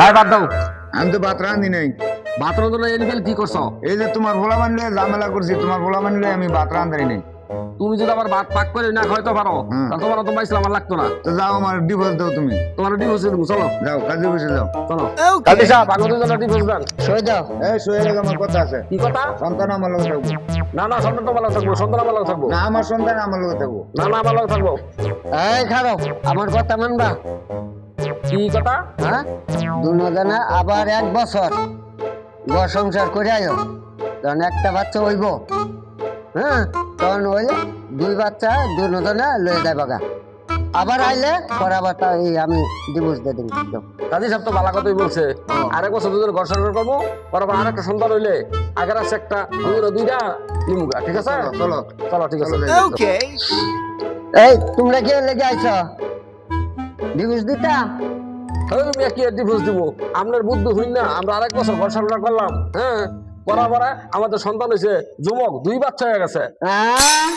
আর বাদ দাও। আমি তো ভাত রাঁধি নাই। ভাত রাঁধো না, এলিবেল কি করছো? এই যে তোমার ভোলা মানলে ঝামেলা করছি, তোমার ভোলা মানলে আমি ভাত রাঁধাই নাই। তুমি যদি আমার ভাত পাক করে না খাইতে পারো হুম। তা তোমার তো বাইসলা আমার লাগতো না। তো যাও, আমার ডিভোর্স দাও তুমি। তোমার ডিভোর্স দেবো, চলো যাও কাজে বসে যাও। চলো। কাজী সাহেব, আগত জন্য ডিভোর্স দেন। সই দাও। এই শোয়ে গেলে আমার কথা আছে। কি কথা? সন্তান আমার লগে থাকবো। না না, সন্তান তো ভালো থাকবো, সন্তান ভালো থাকবো। না, আমার সন্তান আমার লগে থাকবো। না না, ভালো থাকবো। এই খারাপ, আমার কথা মানবা? কি কথা? হ্যাঁ, দুজনে আবার 1 বছর ঘর সংসার করে আয়ো, তখন একটা বাচ্চা হইব। হ্যাঁ, তখন হইলে 2 বাচ্চা দুজনে লয়ে যাবে গা। আবার আইলে পরাবারটা এই আমি ডিভোর্স দিয়ে দিন। কাজী সাহেব তো ভালো কথাই বলছে। আরেক বছর দুজন ঘর সংসার করবো, তারপর আরেকটা সন্তান হইলে আগের আছে একটা, দুইটা নিমুগা, ঠিক আছে? চলো চলো, ঠিক আছে। এই তোমরা কি লেগে আইছো ডিভোর্স দিতাম? আমি কি ডিভোর্স দিব? আপনার বুদ্ধি হইন না, আমরা আরেক বছর ঘর সংসার করলাম, হ্যাঁ, করার পরে আমাদের সন্তান হয়েছে যুবক, 2 বাচ্চা হয়ে গেছে। হ্যাঁ